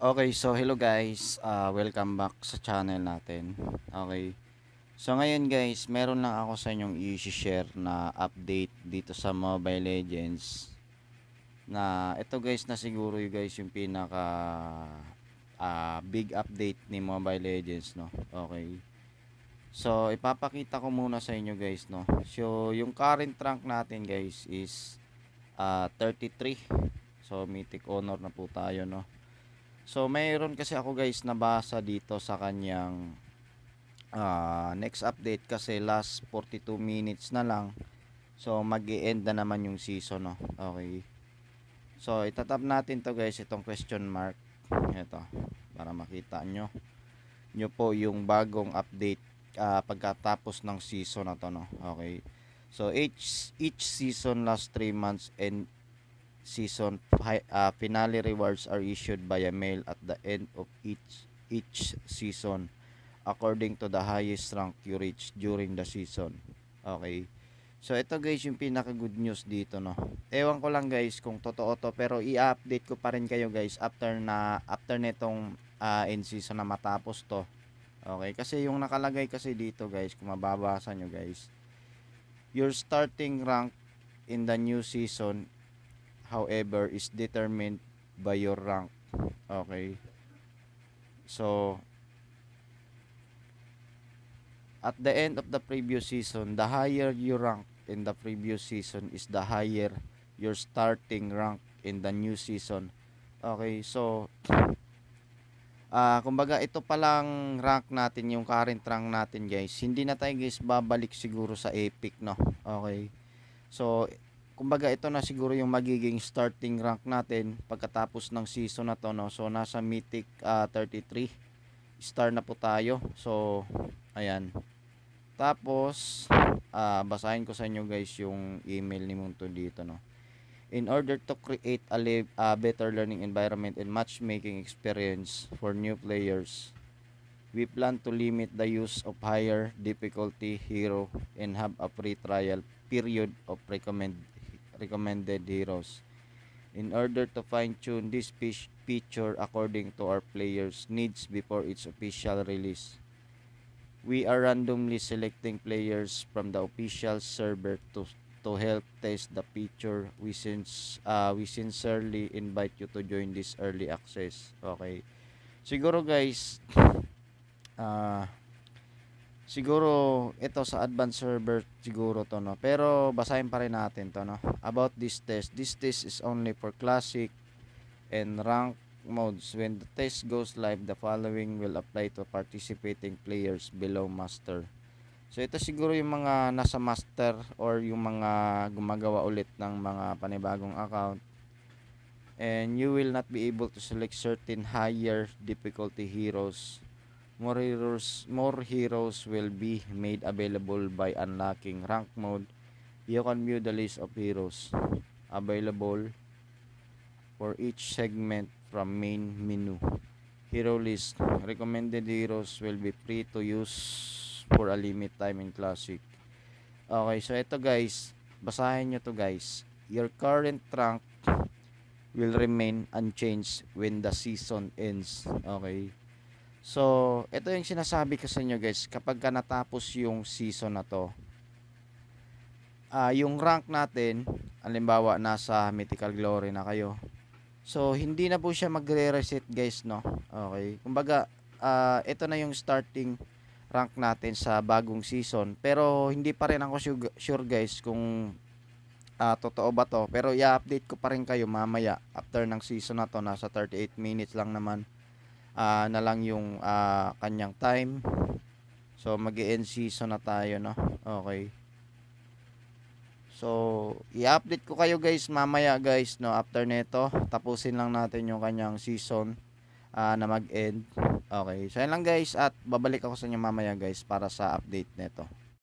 Okay, so hello guys, welcome back sa channel natin. Okay, so ngayon guys, meron lang ako sa inyong i-share na update dito sa Mobile Legends. Na ito guys na siguro yung guys yung pinaka big update ni Mobile Legends, no? Okay. So ipapakita ko muna sa inyo guys, no. So yung current rank natin guys is 33. So Mythic Honor na po tayo, no. So, mayroon kasi ako guys nabasa dito sa kanyang next update kasi last 42 minutes na lang. So, mag-i-end na naman yung season, no. Okay. So, itatap natin to guys, itong question mark. Ito, para makita nyo po yung bagong update pagkatapos ng season na to, no. Okay. So, each season lasts 3 months and season finale rewards are issued by a mail at the end of each season according to the highest rank you reach during the season. Okay. So ito guys yung pinaka good news dito, no. Ewan ko lang guys kung totoo to, pero i-update ko pa rin kayo guys after nitong end season na matapos to. Okay, kasi yung nakalagay kasi dito guys, kung mababasa nyo guys, your starting rank in the new season however is determined by your rank. Okay, so at the end of the previous season, the higher you rank in the previous season is the higher your starting rank in the new season. Okay, so kumbaga ito palang rank natin, yung current rank natin guys, hindi na tayo guys babalik siguro sa epic, no. Okay, so kumbaga ito na siguro yung magiging starting rank natin pagkatapos ng season na to, no. So nasa Mythic 33 star na po tayo. So ayan, tapos basahin ko sa inyo guys yung email ni Munto dito, no. In order to create a better learning environment and matchmaking experience for new players, we plan to limit the use of higher difficulty hero and have a free trial period of recommended heroes. In order to fine-tune this feature according to our players' needs before its official release, we are randomly selecting players from the official server to help test the feature. We sincerely invite you to join this early access. Okay. Siguro guys, siguro ito sa advanced server siguro to, no. Pero basahin pa rin natin to, no. About this test. This test is only for classic and rank modes. When the test goes live, the following will apply to participating players below master. So ito siguro yung mga nasa master or yung mga gumagawa ulit ng mga panibagong account. And you will not be able to select certain higher difficulty heroes. More heroes will be made available by unlocking rank mode. You can view the list of heroes available for each segment from main menu. Hero list. Recommended heroes will be free to use for a limit time in classic. Okay, so ito guys, basahin nyo to guys. Your current rank will remain unchanged when the season ends. Okay. So, ito yung sinasabi ko sa inyo guys, kapag ka natapos yung season na to, yung rank natin, halimbawa nasa Mythical Glory na kayo, so hindi na po siya magre-reset guys, no. Okay, kumbaga ito na yung starting rank natin sa bagong season, pero hindi pa rin ako sure guys kung totoo ba to, pero i-update ko pa rin kayo mamaya after ng season na to. Nasa 38 minutes lang naman na lang yung kanyang time. So mag-e-end season na tayo, no. Okay, so i-update ko kayo guys mamaya guys, no. After nito tapusin lang natin yung kanyang season na mag-end. Okay, so yan lang guys, at babalik ako sa inyo mamaya guys para sa update nito.